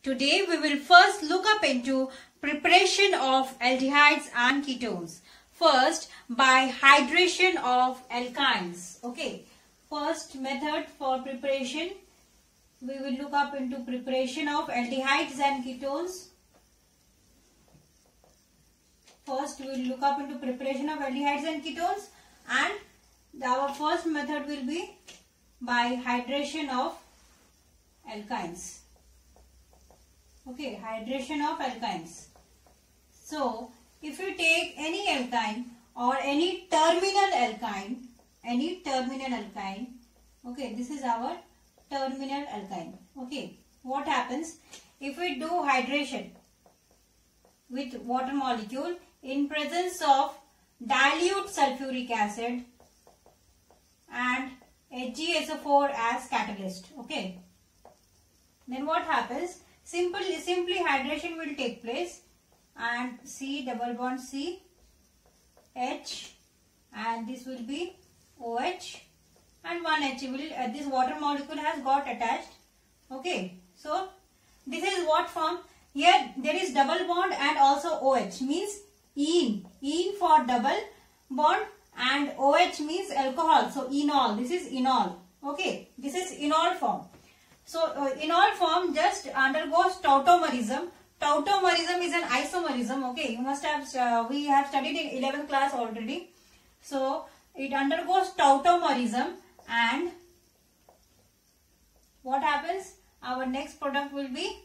Today we will first look up into preparation of aldehydes and ketones. First, by hydration of alkynes. Okay, first method for preparation, we will look up into preparation of aldehydes and ketones. First, we will look up into preparation of aldehydes and ketones, and our first method will be by hydration of alkynes. Okay, hydration of alkynes. So, if you take any alkyne or any terminal alkyne, okay, this is our terminal alkyne. Okay, what happens if we do hydration with water molecule in presence of dilute sulfuric acid and HgSO4 as catalyst? Okay, then what happens? Simply hydration will take place, and C double bond C H, and this will be OH, and one H will this water molecule has got attached. Okay, so this is what form. Here there is double bond and also OH, means ene for double bond, and OH means alcohol, so enol. This is enol. Okay, this is enol form. So, enol form just undergoes tautomerism. Tautomerism is an isomerism. Okay, you must have, we have studied in 11th class already. So, it undergoes tautomerism, and what happens? Our next product will be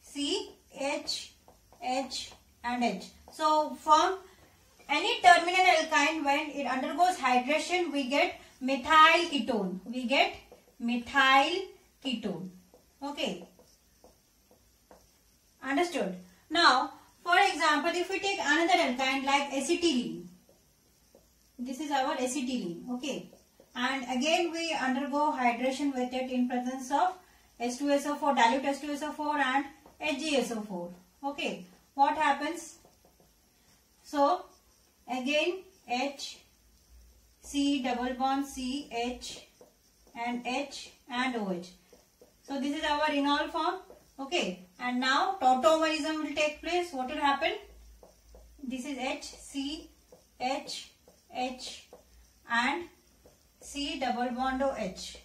C, H, H and H. So, from any terminal alkyne, when it undergoes hydration, we get methyl ketone. We get methyl ketone. Okay, understood. Now, for example, if we take another alkyne like acetylene, this is our acetylene. Okay, and again we undergo hydration with it in presence of H2SO4, dilute H2SO4 and HgSO4. Okay, what happens? So again H, C double bond C H and H and OH. So this is our enol form. Okay, and now tautomerism will take place. What will happen? This is H, C, H, H and C double bond OH.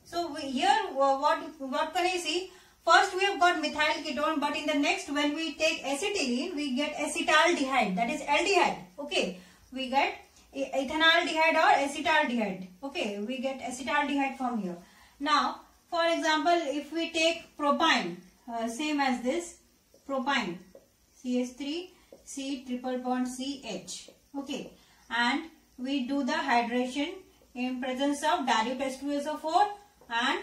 So here what can I see? First we have got methyl ketone, but in the next, when we take acetylene, we get acetaldehyde, that is aldehyde. Okay, we get ethanaldehyde or acetaldehyde. Okay, we get acetaldehyde from here. Now, for example, if we take propine, same as this, propine, CH3, C triple bond CH. Okay, and we do the hydration in presence of dilute H2SO4 and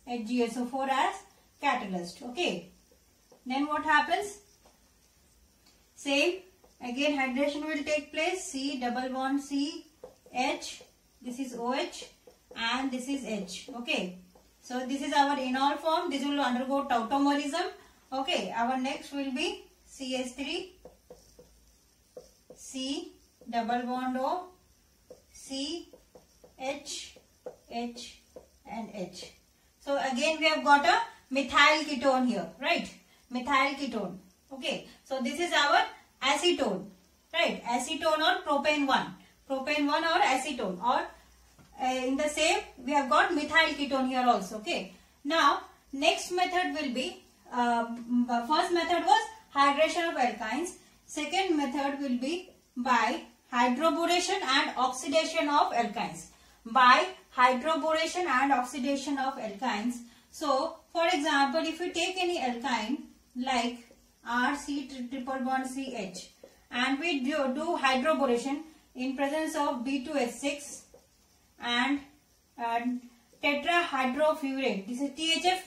HgSO4 as catalyst. Okay, then what happens? Same, again hydration will take place. C double bond C H, this is OH and this is H. Okay, so this is our enol form. This will undergo tautomerism. Okay, our next will be CH3 C double bond O C H H and H. So again we have got a methyl ketone here, right? Methyl ketone. Okay, so this is our acetone, right? Acetone or propane 1 or acetone, or in the same we have got methyl ketone here also. Okay, now next method will be first method was hydration of alkynes. Second method will be by hydroboration and oxidation of alkynes. By hydroboration and oxidation of alkynes. So, for example, if you take any alkyne like RC triple bond CH, and we do hydroboration in presence of B2H6 and tetrahydrofurane. This is THF.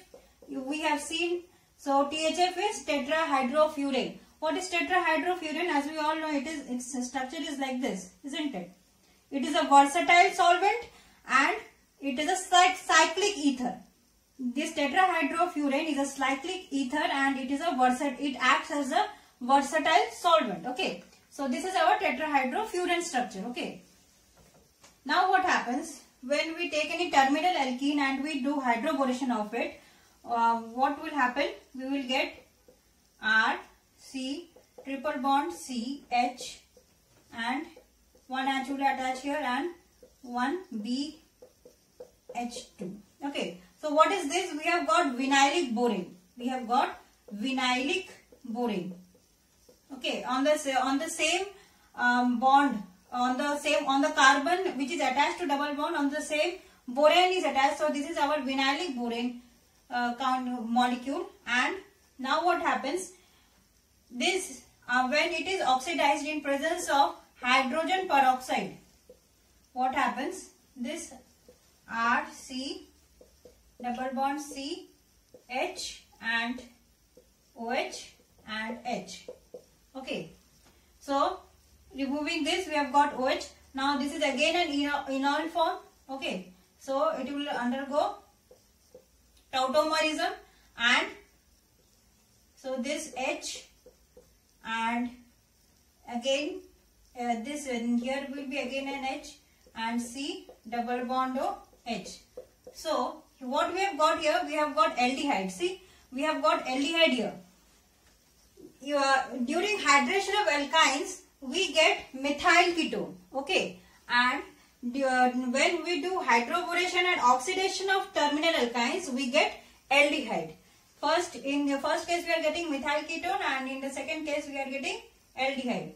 We have seen. So THF is tetrahydrofurane. What is tetrahydrofurane? As we all know, its structure is like this, isn't it? It is a versatile solvent and it is a cyclic ether. This tetrahydrofurane is a cyclic ether and it acts as a versatile solvent. Okay, so this is our tetrahydrofurane structure. Okay, now what happens when we take any terminal alkene and we do hydroboration of it? what will happen? We will get R, C, triple bond C, H, and one H will attach here and one B, H2. Okay. So what is this? We have got vinylic borane. We have got vinylic borane. Okay. On the same bond, on the carbon which is attached to double bond, on the same borane is attached. So this is our vinylic borane molecule. And now what happens? This when it is oxidized in presence of hydrogen peroxide, what happens? This R, C, double bond C, H and OH and H. Okay. So removing this, we have got OH. Now this is again an enol form. Okay. So it will undergo tautomerism, and so this H and again this here will be again an H and C double bond O H. So what we have got here? We have got aldehyde. See, we have got aldehyde here. During hydration of alkynes, we get methyl ketone. Okay, and when we do hydroboration and oxidation of terminal alkynes, we get aldehyde. In the first case we are getting methyl ketone, and in the second case we are getting aldehyde.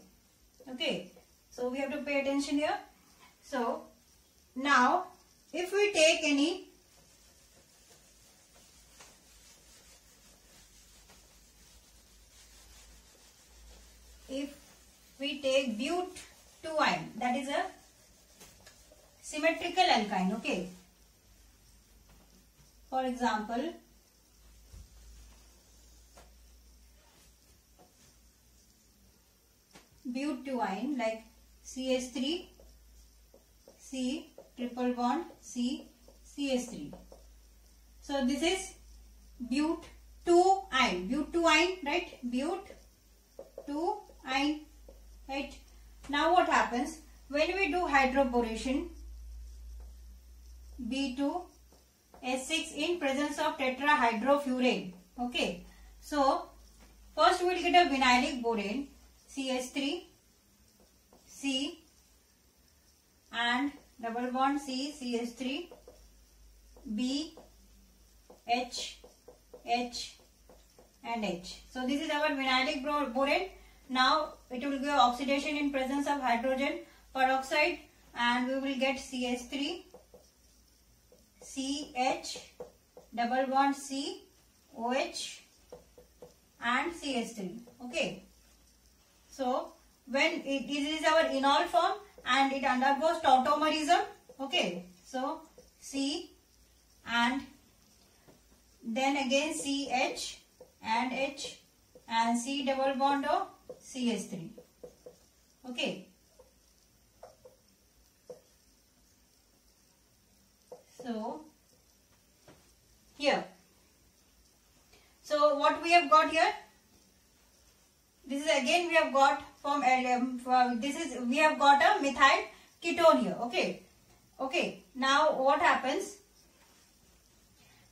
Okay, so we have to pay attention here. So now if we take any but2-ine, that is a symmetrical alkyne. Okay, for example, but2-ine like CH3, C, triple bond C, CH3. So this is but2-ine, right? but2-ine, right? Now what happens when we do hydroboration? B2S6 in presence of tetrahydrofurane. Okay, so first we will get a vinylic borane CH3, C and double bond C, CH3, B, H, H and H. So this is our vinylic borane. Now it will give oxidation in presence of hydrogen peroxide, and we will get CH3, CH, double bond C, OH and CH3. Okay. So when it is our enol form and it undergoes tautomerism. Okay. So C and then again CH and H and C double bond O, CH3. Okay. So here. So what we have got here? This is again we have got from we have got a methyl ketone here. Okay. Okay. Now what happens?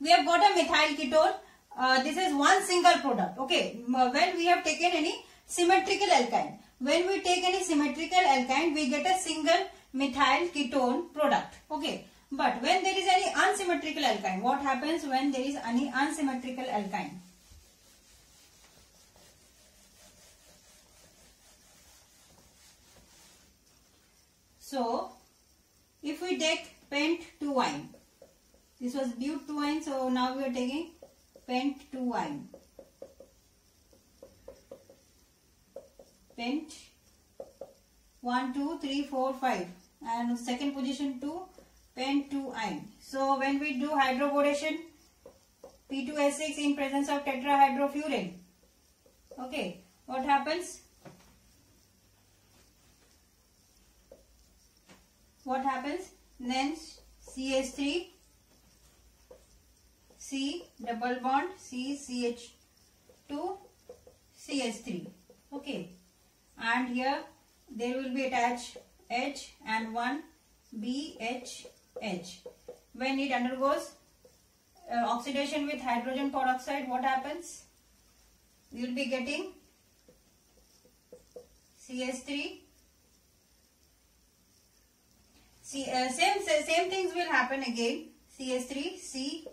We have got a methyl ketone. This is one single product. Okay. When we have taken any symmetrical alkyne. When we take any symmetrical alkyne, we get a single methyl ketone product. Okay. But when there is any unsymmetrical alkyne, what happens when there is any unsymmetrical alkyne? So, if we take pent2-ine, this was but2-ine, so now we are taking pent2-ine. Pent 1, 2, 3, 4, 5 and second position 2, pent2-ine. So, when we do hydroboration, P2S6 in presence of tetrahydrofurane, okay, what happens? What happens? Then CH3, C double bond C, CH2, CH3. Okay. And here there will be attached H and one B, H, H. When it undergoes oxidation with hydrogen peroxide, what happens? We will be getting CH3. Same things will happen again. CH3, C,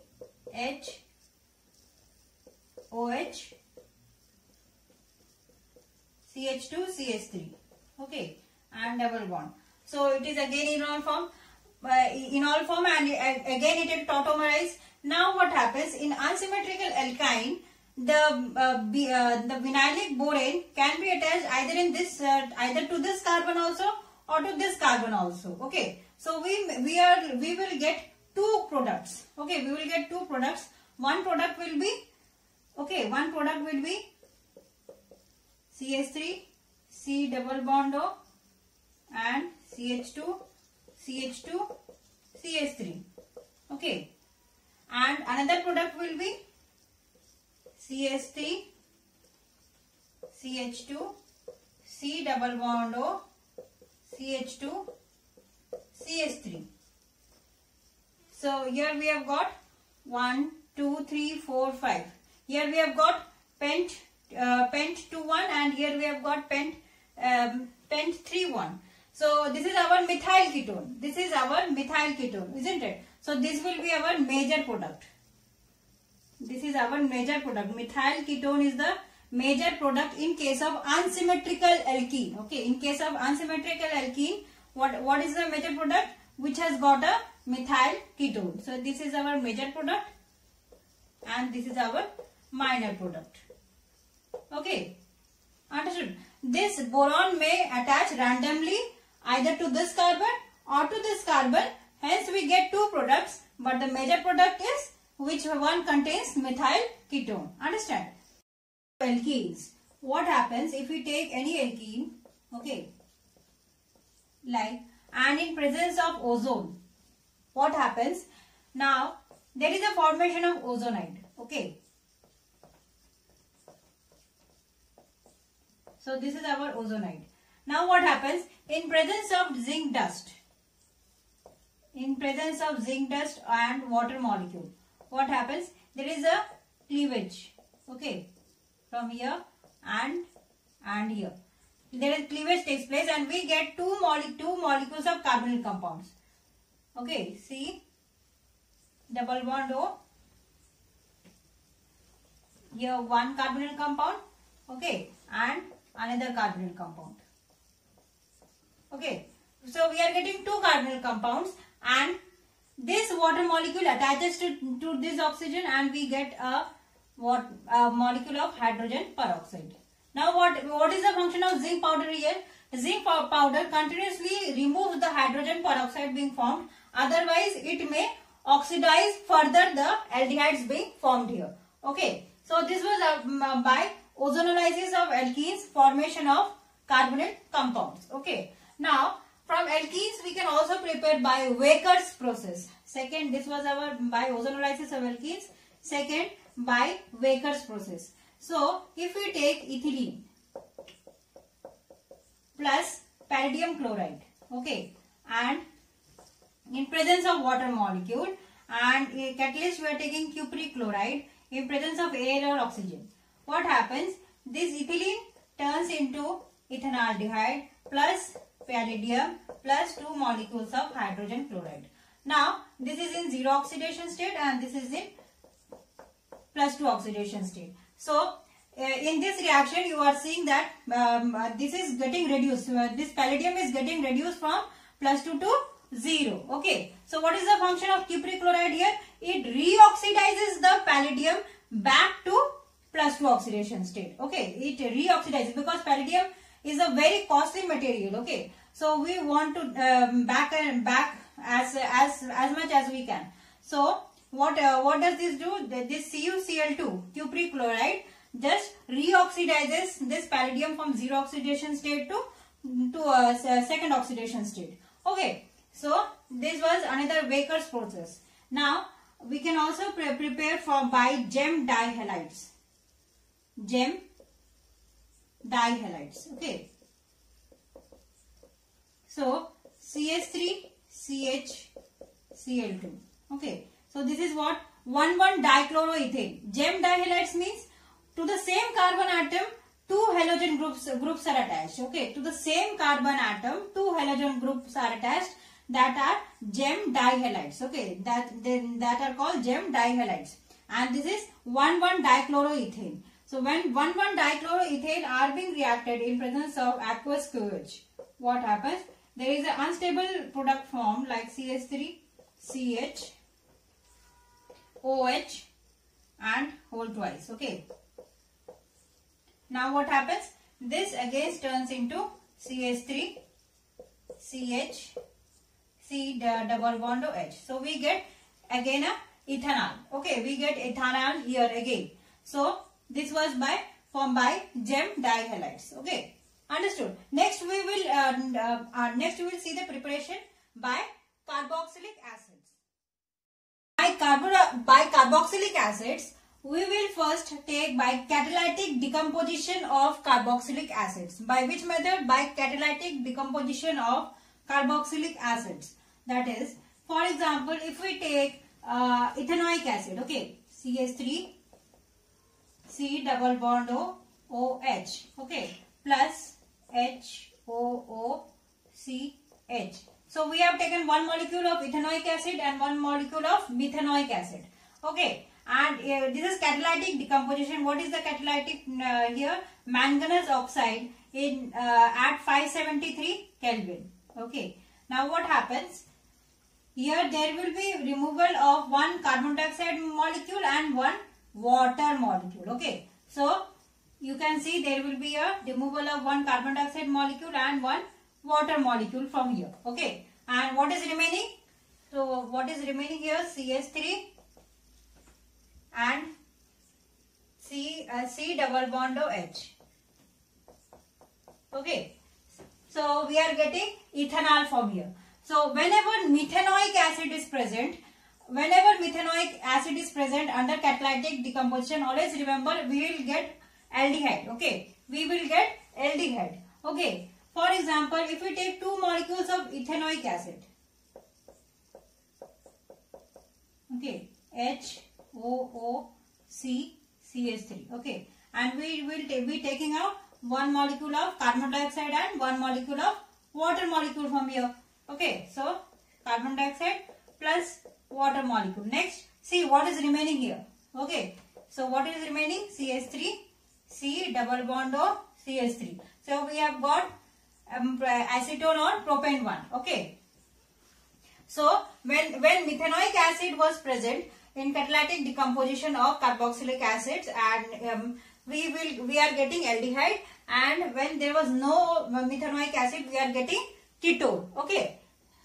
H, OH, CH2, CH3. Okay, and double bond. So it is again in all form. And again it is tautomerized. Now what happens in unsymmetrical alkyne? The vinylic borane can be attached either to this carbon also or to this carbon also. Okay, so we will get two products. Okay, we will get two products. One product will be CH3, C double bond O, and CH2, CH2, CH3. Okay, and another product will be CH3, CH2, C double bond O, CH2, CH3. So here we have got 1, 2, 3, 4, 5. Here we have got pent 2,1, and here we have got pent 3,1. So this is our methyl ketone. This is our methyl ketone, isn't it? So this will be our major product. This is our major product. Methyl ketone is the major product in case of unsymmetrical alkene. Okay, in case of unsymmetrical alkene, what is the major product which has got a methyl ketone? So this is our major product and this is our minor product. Okay, understood? This boron may attach randomly either to this carbon or to this carbon. Hence we get two products, but the major product is which one contains methyl ketone. Understand? Alkenes. What happens if we take any alkene, okay, like, and in presence of ozone, what happens? Now there is a formation of ozonide. Okay, so this is our ozonide. Now what happens in presence of zinc dust? In presence of zinc dust and water molecule, what happens? There is a cleavage. Okay, from here and here. There is cleavage takes place and we get two molecules of carbonyl compounds. Okay, C double bond O. Here one carbonyl compound. Okay, and another carbonyl compound. Okay, so we are getting two carbonyl compounds and this water molecule attaches to this oxygen and we get a molecule of hydrogen peroxide. Now what is the function of zinc powder here? Zinc powder continuously removes the hydrogen peroxide being formed, otherwise it may oxidize further the aldehydes being formed here. Okay, so this was by ozonolysis of alkenes, formation of carbonyl compounds. Okay, now from alkenes we can also prepare by Waker's process. Second, this was our by ozonolysis of alkenes. Second, by Waker's process. So if we take ethylene plus palladium chloride, okay, and in presence of water molecule, and a catalyst we are taking cupric chloride in presence of air or oxygen, what happens? This ethylene turns into ethanaldehyde plus palladium plus two molecules of hydrogen chloride. Now this is in zero oxidation state and this is in +2 oxidation state. So in this reaction you are seeing that this is getting reduced. This palladium is getting reduced from +2 to 0. Okay. So what is the function of cupric chloride here? It reoxidizes the palladium back to +2 oxidation state. Okay. It reoxidizes because palladium is a very costly material. Okay. So we want to back as much as we can. So what does this do? This CuCl2, cupric chloride, just reoxidizes this palladium from zero oxidation state to a second oxidation state. Okay, so this was another Waker's process. Now we can also prepare by gem dihalides. Gem dihalides. Okay. So CH3 CH Cl2. Okay. So this is what 1,1-dichloroethane. Gem dihalides means to the same carbon atom, two halogen groups are attached. Okay, to the same carbon atom, two halogen groups are attached. That are gem dihalides. Okay, that are called gem dihalides. And this is 1,1-dichloroethane. So when 1,1-dichloroethane are being reacted in presence of aqueous QH, what happens? There is an unstable product formed like CH3, CH, OH and whole twice. Okay. Now what happens? This again turns into CH3, CH, C double bond OH. So we get again a ethanol. Okay, we get ethanol here again. So this was formed by gem dihalides. Okay, understood. Next we will see the preparation by carboxylic acids. By carboxylic acids, we will first take by catalytic decomposition of carboxylic acids. By which method? By catalytic decomposition of carboxylic acids. That is, for example, if we take ethanoic acid, okay, CH3, C double bond O, OH, okay, plus HOOCH. So we have taken one molecule of ethanoic acid and one molecule of methanoic acid. Okay, and this is catalytic decomposition. What is the catalytic here? Manganese oxide in at 573 Kelvin. Okay, now what happens? Here there will be removal of one carbon dioxide molecule and one water molecule. Okay, so you can see there will be a removal of one carbon dioxide molecule and one water molecule from here. Okay, and what is remaining? So what is remaining here? CH3 and C double bond OH. Okay, so we are getting ethanol from here. So whenever methanoic acid is present under catalytic decomposition, always remember we will get aldehyde. Okay, we will get aldehyde. Okay, for example, if we take two molecules of ethanoic acid, okay, HOOCCH3, okay, and we will be taking out one molecule of carbon dioxide and one molecule of water molecule from here. Okay, so carbon dioxide plus water molecule. Next, see what is remaining here. Okay, so what is remaining? CH3, C double bond O, CH3. So we have got acetone or propane 1. Okay, so when methanoic acid was present in catalytic decomposition of carboxylic acids, and we are getting aldehyde, and when there was no methanoic acid, we are getting ketone.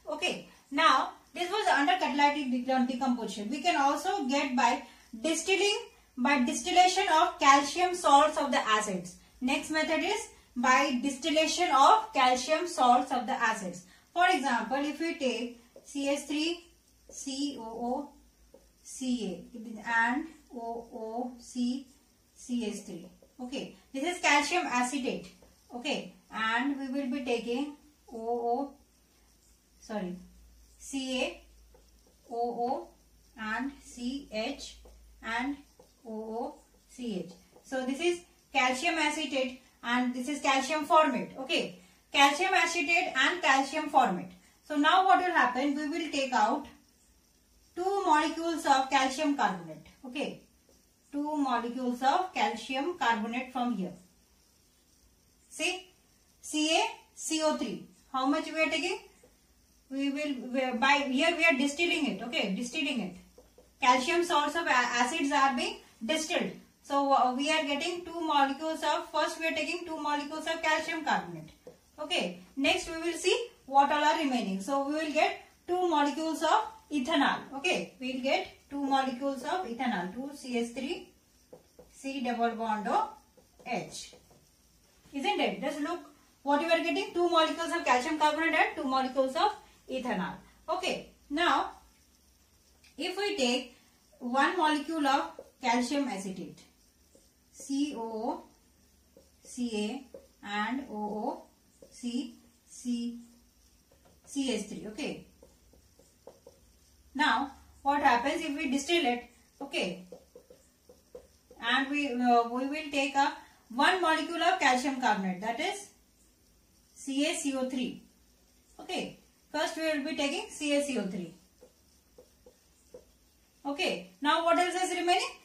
Okay, now this was under catalytic decomposition. We can also get by distillation of calcium salts of the acids. Next method is by distillation of calcium salts of the acids. For example, if we take CH3, COOCA and OOCCH3. Okay, this is calcium acetate. Okay, and we will be taking CaOO and CH and OOCH. So this is calcium acetate and this is calcium formate. Okay, calcium acetate and calcium formate. So now what will happen? We will take out two molecules of calcium carbonate. Okay, two molecules of calcium carbonate from here. See, CaCO3. How much we are taking? We are distilling it. Okay, distilling it. Calcium salts of acids are being distilled. So we are getting two molecules of, first we are taking two molecules of calcium carbonate. Okay, next we will see what all are remaining. So we will get two molecules of ethanol. Okay, we will get two molecules of ethanol, 2CH3, C double bond O, H. Isn't it? Just look what you are getting, two molecules of calcium carbonate and two molecules of ethanol. Okay, now if we take one molecule of calcium acetate, COO, Ca and OOCCH3. Okay, now what happens if we distill it? Okay, and we will take a one molecule of calcium carbonate, that is CaCO3. Okay, first we will be taking CaCO3. Okay, now what else is remaining?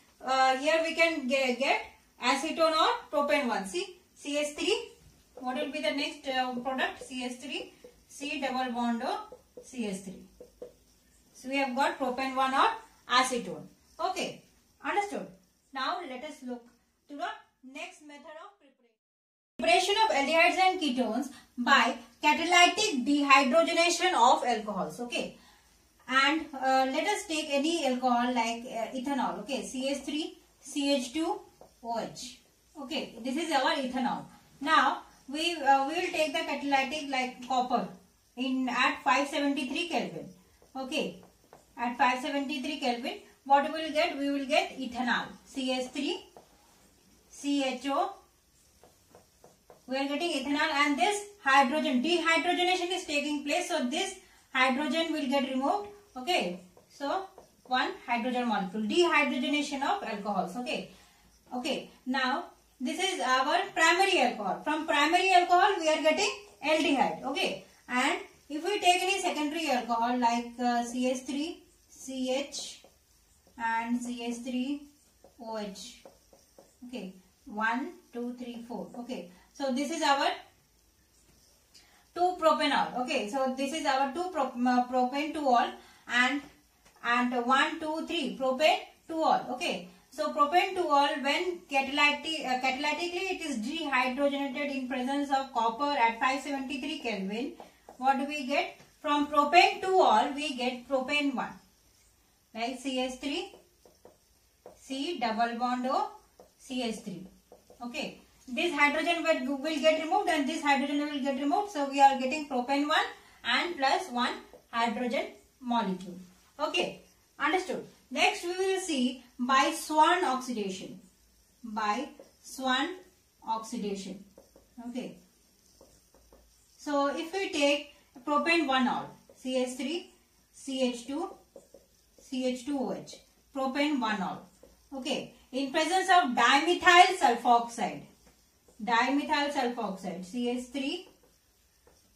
Here we can get acetone or propane 1. See, CH3. What will be the next product? CH3, C double bond O, CH3. So we have got propane 1 or acetone. Okay, understood. Now let us look to the next method of preparation of aldehydes and ketones by catalytic dehydrogenation of alcohols. Okay, and let us take any alcohol like ethanol. Okay, CH3, CH2OH. Okay, this is our ethanol. Now we will take the catalytic like copper at 573 Kelvin. Okay, at 573 Kelvin, what we will get? We will get ethanol, CH3, CHO. We are getting ethanol, and this hydrogen dehydrogenation is taking place. So this hydrogen will get removed. Okay, so one hydrogen molecule, dehydrogenation of alcohols. Okay, okay. Now this is our primary alcohol. From primary alcohol we are getting aldehyde. Okay, and if we take any secondary alcohol like CH3, CH and CH3OH. Okay, 1, 2, 3, 4. Okay, so this is our 2-propanol. Okay, so this is our 2-propane 2-ol and 1, 2, 3 propane 2-ol. Okay, so propane 2-ol when catalytically it is dehydrogenated in presence of copper at 573 Kelvin. What do we get? From propane 2-ol we get propane 1. Like CH3, C double bond O, CH3. Okay, this hydrogen will get removed and this hydrogen will get removed. So we are getting propane 1 and plus 1 hydrogen molecule. Okay, understood. Next we will see by Swan oxidation. By Swan oxidation. Okay. So if we take propane 1-ol, CH3, CH2, CH2OH, propane 1-ol. Okay, in presence of dimethyl sulfoxide, CH3,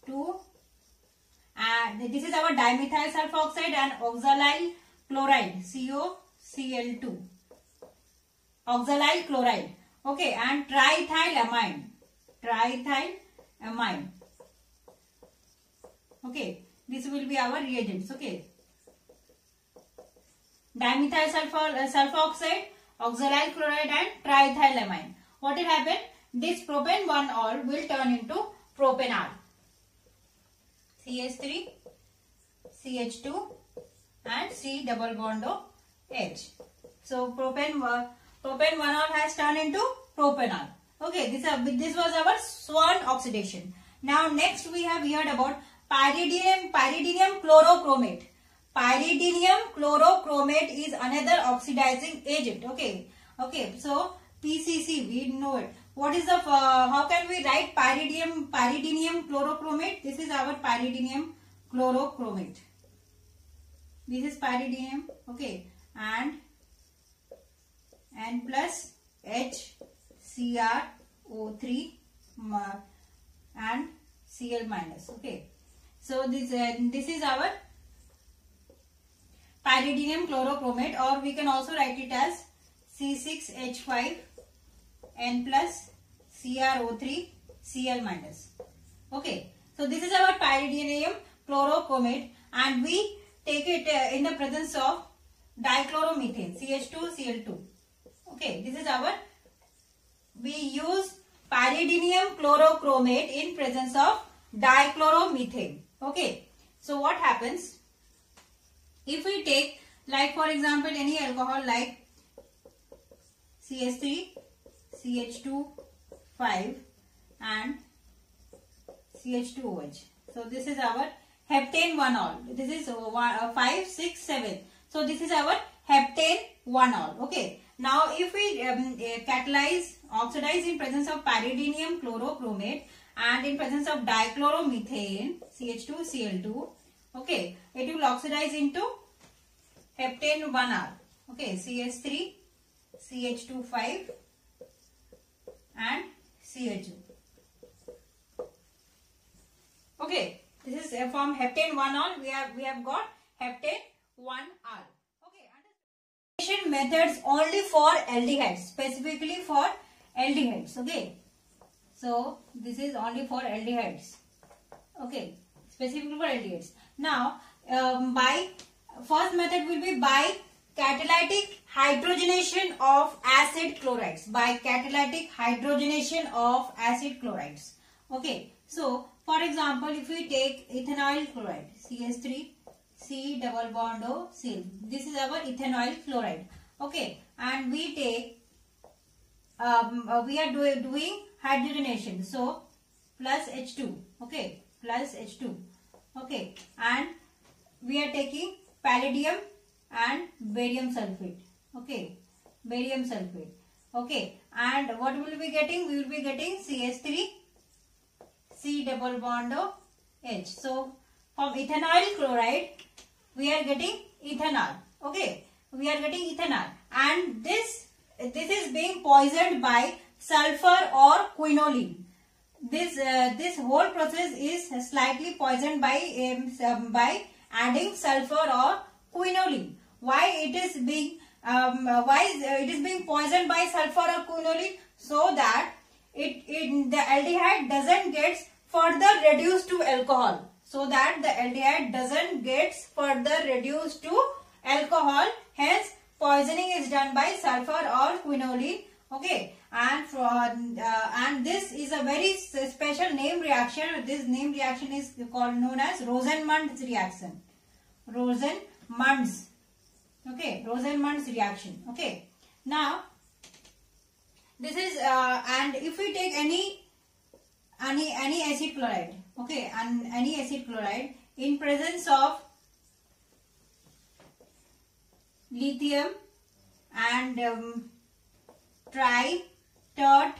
2, and this is our dimethyl sulfoxide and oxalyl chloride, COCl2, oxalyl chloride. Okay, and triethylamine. Okay, this will be our reagents. Okay, dimethyl sulfoxide, oxalyl chloride and triethylamine. What will happen? This propane 1-ol will turn into propanol. CH3, CH2 and C double bond O H. So propane 1-ol has turned into propanol. Okay, this was our Swan oxidation. Now next we have heard about pyridinium chlorochromate. Pyridinium chlorochromate is another oxidizing agent. Okay, so PCC, we know it. What is the how can we write pyridinium chlorochromate? This is our pyridinium chlorochromate. This is pyridinium. Okay, and N plus H CrO3 and Cl minus. Okay, so this is our pyridinium chlorochromate, or we can also write it as C6H5 N plus CrO3 Cl minus. Okay, so this is our pyridinium chlorochromate, and we take it in the presence of dichloromethane, CH2Cl2. Okay, this is our, we use pyridinium chlorochromate in presence of dichloromethane. Okay, so what happens if we take, like for example, any alcohol like CH3, CH2, 5 and CH2OH. So this is our heptane 1-ol. This is 5, 6, 7. So this is our heptane 1-ol. Okay. Now if we oxidize in presence of pyridinium chlorochromate and in presence of dichloromethane, CH2Cl2, okay, it will oxidize into heptane 1-ol. Okay, CH3, CH2 5 and CHO. Okay, this is from heptane 1-ol. We have got heptane 1-ol. Okay, methods only for aldehydes, specifically for aldehydes. Okay, so this is only for aldehydes. Okay, specifically for aldehydes. Now, by first method will be by catalytic hydrogenation of acid chlorides. By catalytic hydrogenation of acid chlorides. Okay, so for example, if we take ethanoyl chloride, CH3, C double bond O, Cl. This is our ethanoyl chloride. Okay, and we take, we are doing hydrogenation. So plus H2. Okay, plus H2. Okay, and we are taking palladium and barium sulfate. Okay, barium sulfate. Okay, and what will we be getting? We will be getting CH3, C double bond O, H. So from ethanoyl chloride, we are getting ethanol. Okay, we are getting ethanol, and this is being poisoned by sulfur or quinoline. This whole process is slightly poisoned by adding sulfur or quinoline. Why it is being poisoned by sulfur or quinoline? So that the aldehyde doesn't get further reduced to alcohol. So that the aldehyde doesn't get further reduced to alcohol. Hence, poisoning is done by sulfur or quinoline. Okay, and this is a very special name reaction. This name reaction is known as Rosenmund's reaction. Rosenmund's. Okay, Rosenmund's reaction. Okay, now this is and if we take any acid chloride. Okay, and any acid chloride in presence of lithium and tri-tert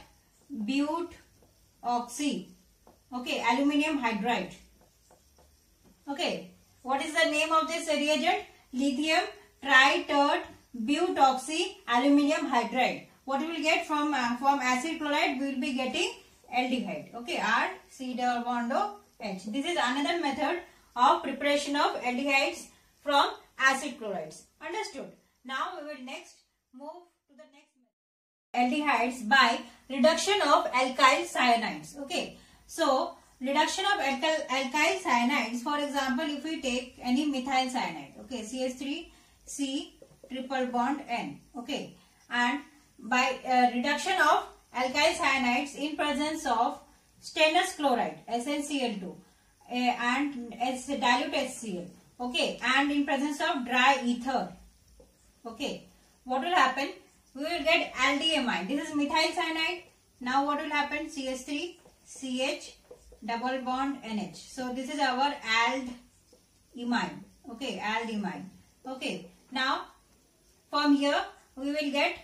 butoxy. Okay, aluminium hydride. Okay, what is the name of this reagent? Lithium tri-tert butoxy aluminium hydride. What we will get from acid chloride? We will be getting aldehyde. Okay, R C double bond O H. This is another method of preparation of aldehydes from acid chlorides. Understood? Now we will next move to the next method. Aldehydes by reduction of alkyl cyanides. Okay, so reduction of alkyl cyanides. For example, if we take any methyl cyanide. Okay, CH3 C triple bond N. Okay, and by reduction of alkyl cyanides in presence of stannous chloride SnCl2 and dilute HCl. Okay, and in presence of dry ether. Okay, what will happen? We will get aldimine. This is methyl cyanide. Now what will happen? CH3 CH double bond NH. So this is our aldimine. Okay, aldimine. Okay, now from here we will get,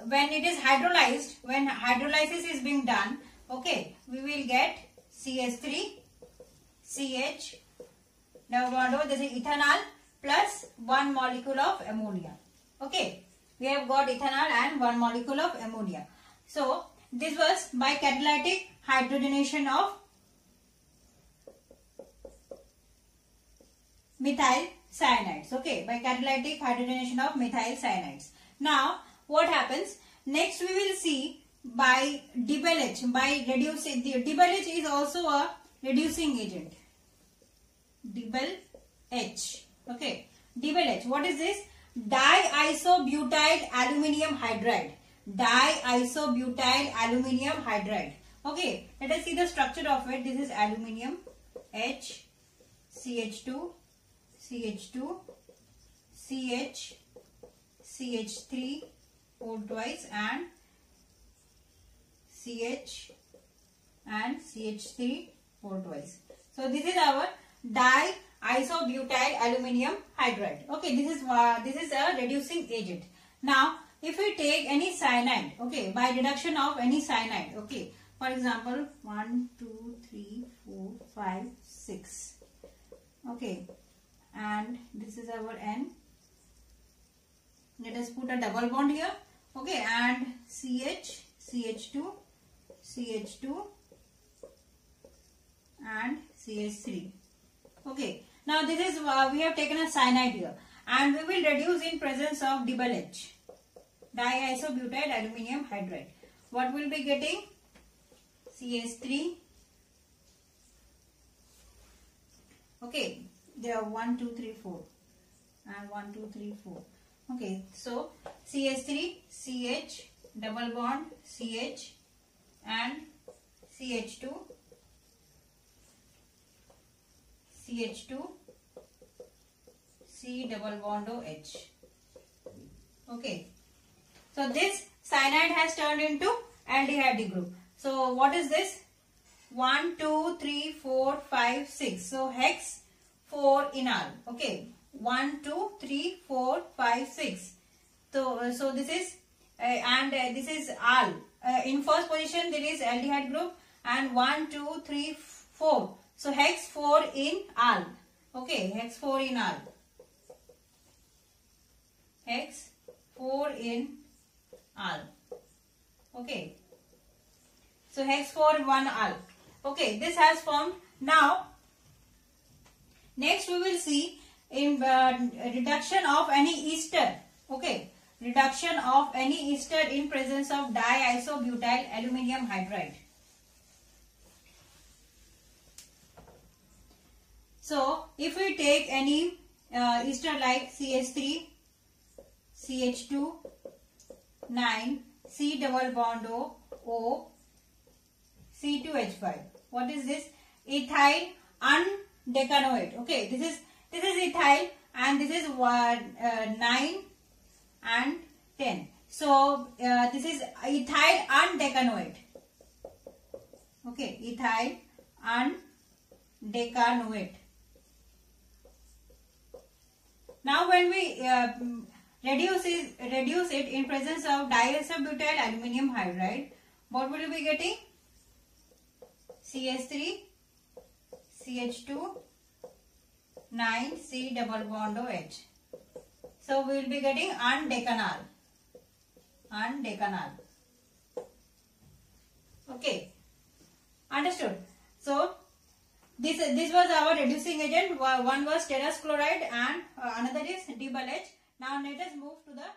when it is hydrolyzed, when hydrolysis is being done, okay, we will get CH3 CH double bond O. This is ethanol plus one molecule of ammonia. Okay, we have got ethanol and one molecule of ammonia. So this was by catalytic hydrogenation of methyl cyanides. Okay, by catalytic hydrogenation of methyl cyanides. Now what happens? Next we will see by DBLH, by reducing. DBLH is also a reducing agent. DBLH. Okay, DBLH. What is this? Diisobutyl aluminium hydride. Diisobutyl aluminium hydride. Okay, let us see the structure of it. This is aluminium, H, CH2, CH2, CH, CH3, 4 twice, and CH and CH3, 4 twice. So this is our diisobutyl aluminium hydride. Okay, this is a reducing agent. Now, if we take any cyanide, okay, by reduction of any cyanide, okay, for example, 1, 2, 3, 4, 5, 6. Okay, and this is our N, Let us put a double bond here. Okay, and CH, CH2, CH2 and CH3. Okay, now this is we have taken a cyanide here, and we will reduce in presence of double H, diisobutyl aluminium hydride. What will be getting? CH3. Okay, there are 1, 2, 3, 4 and 1, 2, 3, 4. Okay, so CH3, CH, double bond, CH and CH2, CH2, C double bond OH. Okay, so this cyanide has turned into aldehyde group. So what is this? 1, 2, 3, 4, 5, 6. So hex 4 in all. Okay, 1, 2, 3, 4, 5, 6. So this is this is all. In first position there is aldehyde group, and 1, 2, 3, 4. So hex 4 in all. Okay, hex 4 in all. Hex 4 in all. Okay. So hex 4 1 all. Okay, this has formed. Now next we will see in reduction of any ester. Okay, reduction of any ester in presence of diisobutyl aluminium hydride. So if we take any ester like CH3, CH2, 9, C double bond O, C2H5. What is this? Ethyl undecanoate. Okay, this is ethyl, and this is 9 and 10. So this is ethyl undecanoate. Okay, ethyl undecanoate. Now when we reduce it in presence of diisobutyl aluminium hydride, what will we be getting? CH3, CH2, 9, C double bond OH. So we will be getting undecanal. Okay, understood. So this was our reducing agent. One was styrus chloride and another is double H. Now let us move to the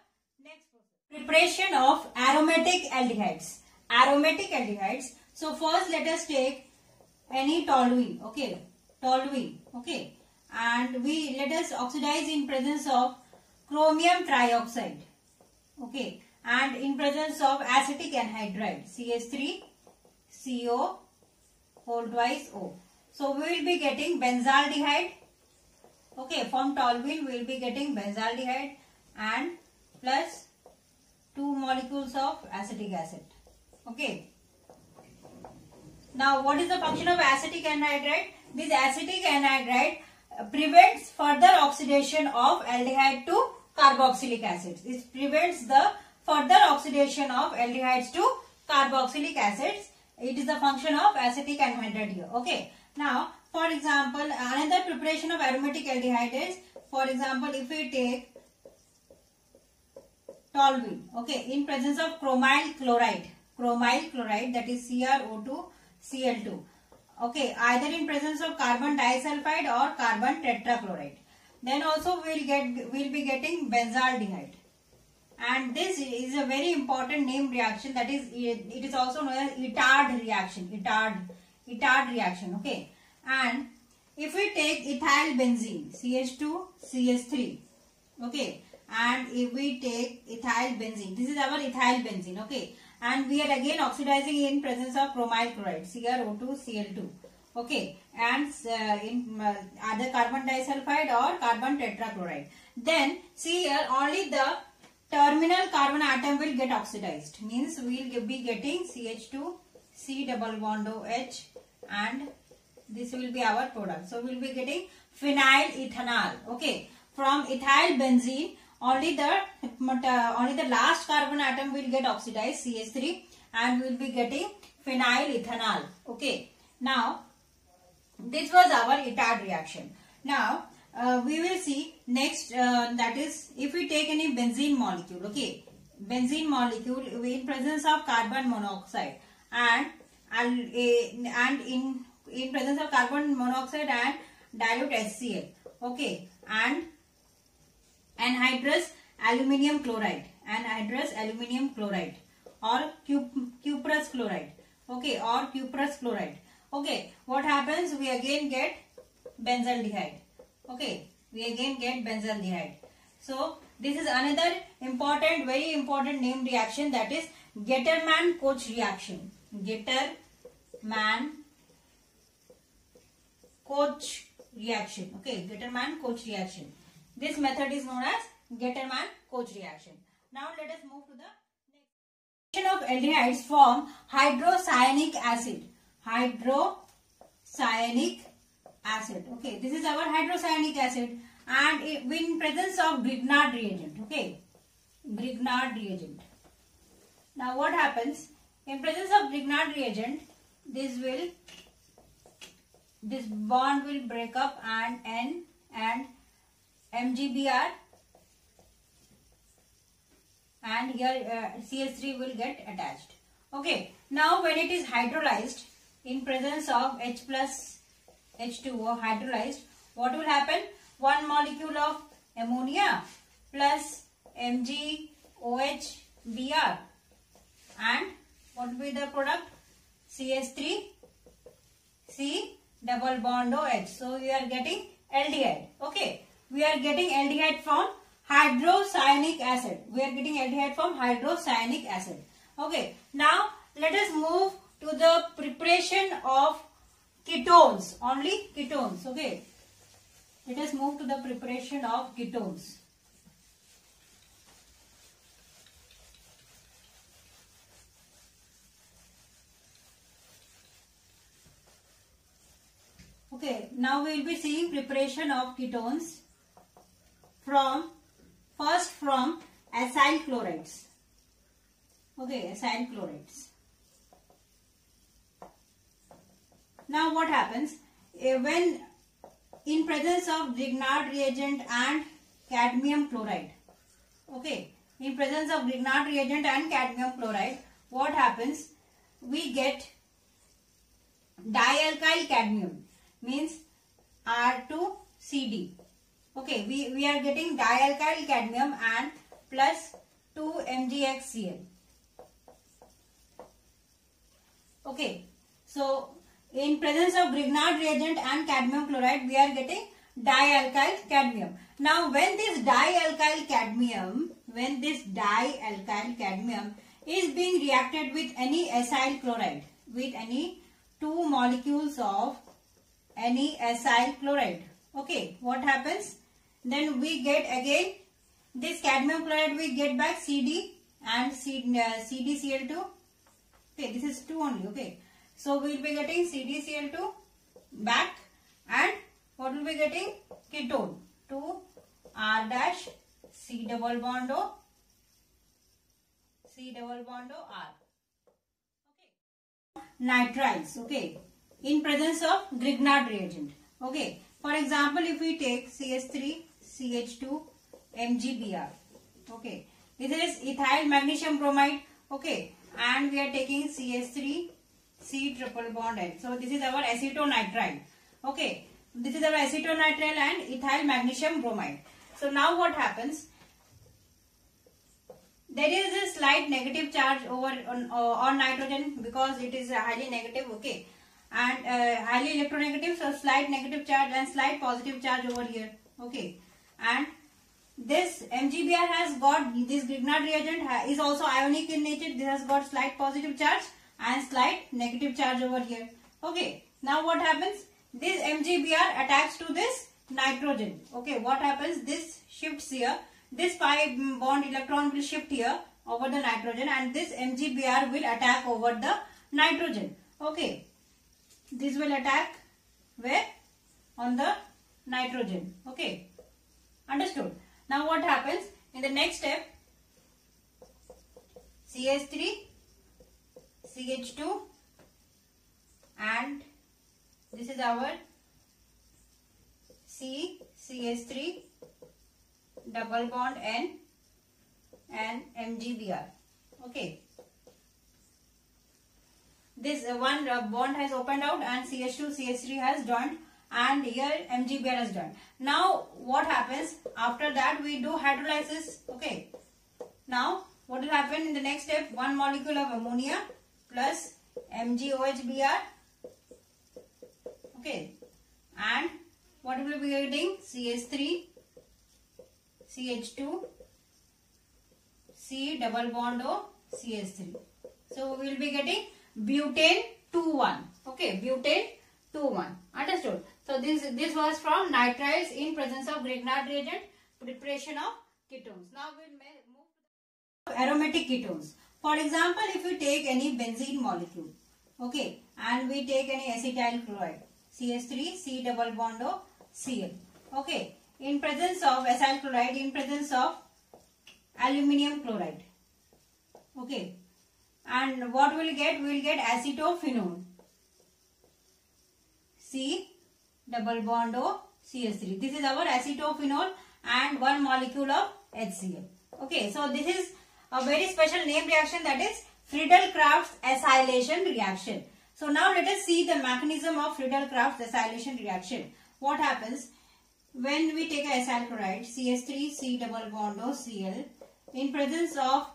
next process. Preparation of aromatic aldehydes. Aromatic aldehydes. So first let us take any toluene. Okay, toluene. Okay, and let us oxidize in presence of chromium trioxide. Okay, and in presence of acetic anhydride, CH3, CO, whole twice O. So we will be getting benzaldehyde. Okay, from toluene we will be getting benzaldehyde and plus 2 molecules of acetic acid. Okay. Now what is the function of acetic anhydride? This acetic anhydride prevents further oxidation of aldehyde to carboxylic acids. It prevents the further oxidation of aldehydes to carboxylic acids. It is the function of acetic anhydride here. Okay. Now, for example, another preparation of aromatic aldehyde is, for example, if we take toluene, okay, in presence of chromyl chloride, that is CrO2, Cl2, okay, either in presence of carbon disulfide or carbon tetrachloride. Then also we will be getting benzaldehyde, and this is a very important name reaction, that is it is also known as Itard reaction. Itard reaction. Okay, and if we take ethyl benzene, CH2 CH3, okay, and if we take ethyl benzene, this is our ethyl benzene. Okay, and we are again oxidizing in presence of chromyl chloride, CrO2 Cl2. Okay, and in either carbon disulfide or carbon tetrachloride. Then see here, only the terminal carbon atom will get oxidized, means we will be getting CH2, C double bond OH, and this will be our product. So we will be getting phenyl ethanol. Okay, from ethyl benzene only the last carbon atom will get oxidized, CH3, and we will be getting phenyl ethanol. Okay, now this was our Itard reaction. Now we will see next, that is if we take any benzene molecule, okay, benzene molecule in presence of carbon monoxide and in presence of carbon monoxide and dilute HCl, okay, and anhydrous aluminium chloride or cuprous chloride, okay, or cuprous chloride, okay, what happens? We again get benzaldehyde, okay, so this is another important, very important name reaction, that is Getterman-Koch reaction. Getterman-Koch reaction, okay, Getterman-Koch reaction. This method is known as Getterman-Koch reaction. Now let us move to the next. Reaction of aldehydes form hydrocyanic acid. Okay, this is our hydrocyanic acid, and in presence of Grignard reagent. Okay, Grignard reagent. Now what happens? In presence of Grignard reagent, this bond will break up and N and MgBr, and here CH3 will get attached. Okay, now when it is hydrolyzed in presence of H plus H2O hydrolyzed, what will happen? One molecule of ammonia plus MgOH-Br, and what will be the product? CH3 C double bond OH. So we are getting aldehyde. Okay, we are getting aldehyde from hydrocyanic acid. Okay, now let us move to the preparation of ketones. Only ketones. Okay, let us move to the preparation of ketones. Okay, now we will be seeing preparation of ketones first from acyl chlorides. Okay, acyl chlorides. Now what happens? When in presence of Grignard reagent and cadmium chloride. Okay, in presence of Grignard reagent and cadmium chloride, what happens? We get dialkyl cadmium, means R2CD. Okay, we are getting dialkyl cadmium and plus 2 MgHCl. Okay, so in presence of Grignard reagent and cadmium chloride, we are getting dialkyl cadmium. Now when this dialkyl cadmium is being reacted with any acyl chloride, with any two molecules of any acyl chloride, okay, what happens? Then we get again this cadmium chloride, we get back CD and CdCl2. Okay, this is 2 only. Okay, so we will be getting CdCl2 back, and what will be getting? Ketone 2R dash C double bond O R. Okay, nitriles. Okay, in presence of Grignard reagent. Okay, for example, if we take CH3 CH2 MgBr. Okay, this is ethyl magnesium bromide. Okay, and we are taking CH3 C triple bond N. So this is our acetonitrile. Okay, this is our acetonitrile and ethyl magnesium bromide. So now what happens? There is a slight negative charge over on nitrogen because it is highly negative. Okay, and highly electronegative, so slight negative charge and slight positive charge over here. Okay, and this MgBr has got, this Grignard reagent is also ionic in nature. This has got slight positive charge and slight negative charge over here. Okay, now what happens? This MgBr attacks to this nitrogen. Okay, what happens? This shifts here. This pi bond electron will shift here over the nitrogen, and this MgBr will attack over the nitrogen. Okay, this will attack where? On the nitrogen. Okay, understood. Now what happens? In the next step, CH3, CH2, and this is our CH3 double bond N and MgBr. Okay. This one bond has opened out and CH2 CH3 has joined, and here MgBr has joined. Now what happens after that? We do hydrolysis. Okay. Now what will happen in the next step? One molecule of ammonia plus MgOHBr. Okay. And what will be getting? CH3 CH2 C double bond O CH3. So we will be getting butane 2,1. Okay, butane 2,1. Understood? So this was from nitrides in presence of Grignard reagent, preparation of ketones. Now we will move to aromatic ketones. For example, if we take any benzene molecule, okay, and we take any acetyl chloride, CH3 C double bond O Cl. Okay, in presence of acyl chloride, in presence of aluminium chloride. Okay, and what we will get? We will get acetophenone C double bond O CH3. This is our acetophenone and one molecule of HCl. Okay, so this is a very special name reaction, that is Friedel-Crafts acylation reaction. So now let us see the mechanism of Friedel-Crafts acylation reaction. What happens when we take a acyl chloride CH3 C double bond O Cl in presence of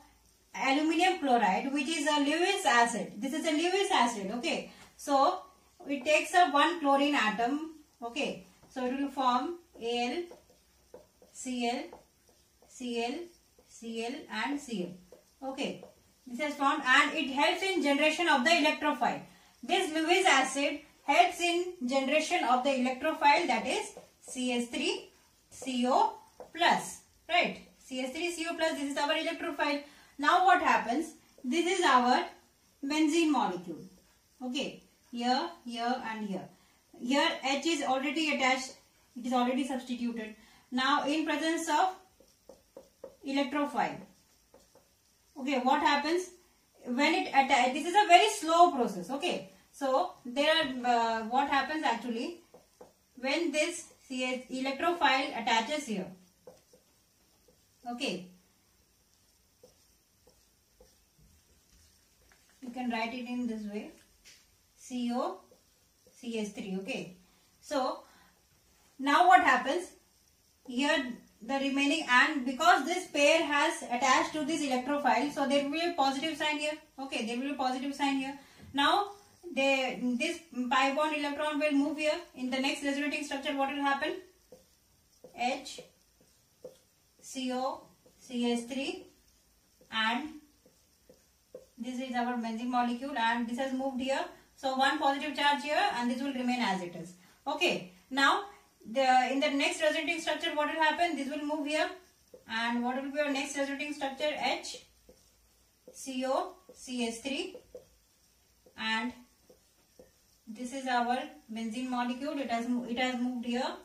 aluminium chloride, which is a Lewis acid. This is a Lewis acid. Okay, so it takes up one chlorine atom. Okay, so it will form Al, Cl, Cl, Cl and Cl. Okay, this is formed and it helps in generation of the electrophile. This Lewis acid helps in generation of the electrophile, that is CH3CO plus, right? CH3CO plus, this is our electrophile. Now what happens? This is our benzene molecule. Okay, here, here and here. Here H is already attached, it is already substituted. Now in presence of electrophile, okay, what happens? When it attaches, this is a very slow process. Okay, so there are what happens actually when this electrophile attaches here. Okay, you can write it in this way, CO CH3. Okay, so now what happens here? The remaining, and because this pair has attached to this electrophile, so there will be a positive sign here. Okay, there will be a positive sign here. Now this pi bond electron will move here. In the next resonating structure, what will happen? H, CO, CH3, and this is our benzene molecule, and this has moved here. So one positive charge here, and this will remain as it is. Okay, now in the next resonating structure, what will happen? This will move here, and what will be our next resonating structure? H, CO, CH3, and this is our benzene molecule. It has moved here.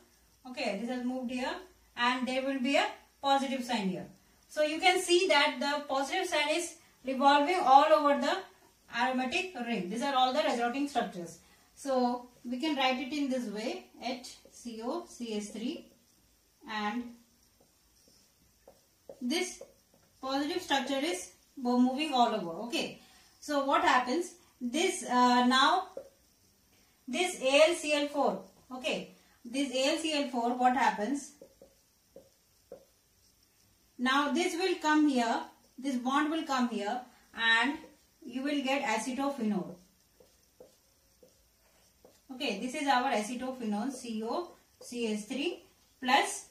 Okay, this has moved here, and there will be a positive sign here. So you can see that the positive sign is revolving all over the aromatic ring. These are all the resonating structures. So we can write it in this way: HCO CH3, and this positive structure is moving all over. Okay, so what happens? This now this AlCl4. Okay, this AlCl4. What happens? Now this will come here. This bond will come here, and you will get acetophenone. Okay, this is our acetophenone, CO CH3 plus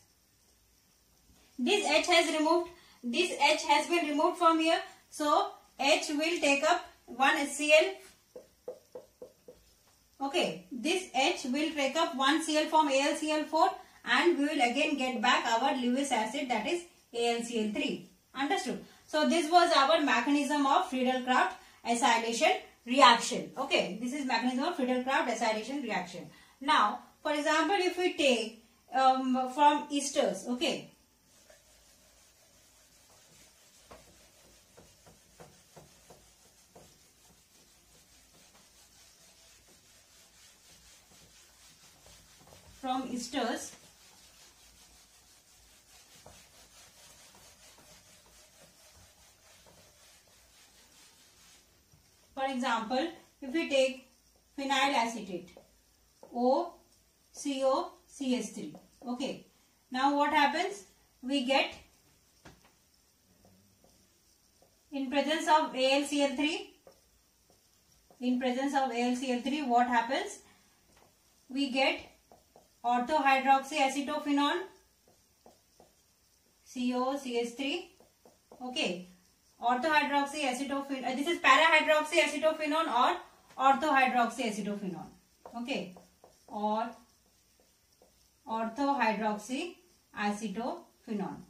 this H has removed. This H has been removed from here. So H will take up one HCl. Okay, this H will take up one Cl from AlCl4, and we will again get back our Lewis acid, that is AlCl3. Understood? So this was our mechanism of Friedel-Crafts acylation reaction. Okay, this is mechanism of Friedel-Crafts acylation reaction. Now, for example, if we take from esters, okay, from esters, example, if we take phenyl acetate, OCOCH3. Okay. Now what happens? We get, in presence of AlCl3, what happens? We get orthohydroxyacetophenone, COCH3. Okay. Orthohydroxyacetophenone. This is para-hydroxyacetophenone or orthohydroxyacetophenone. Okay. Or orthohydroxyacetophenone.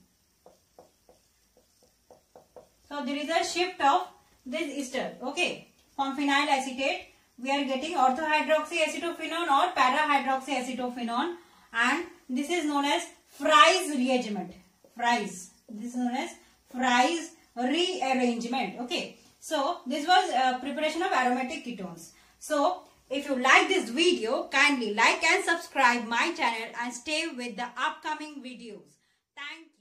So there is a shift of this ester. Okay. From phenyl acetate, we are getting orthohydroxyacetophenone or para-hydroxyacetophenone, and this is known as Fries rearrangement. This is known as Fries rearrangement. Okay. So this was preparation of aromatic ketones. So if you like this video, kindly like and subscribe my channel and stay with the upcoming videos. Thank you.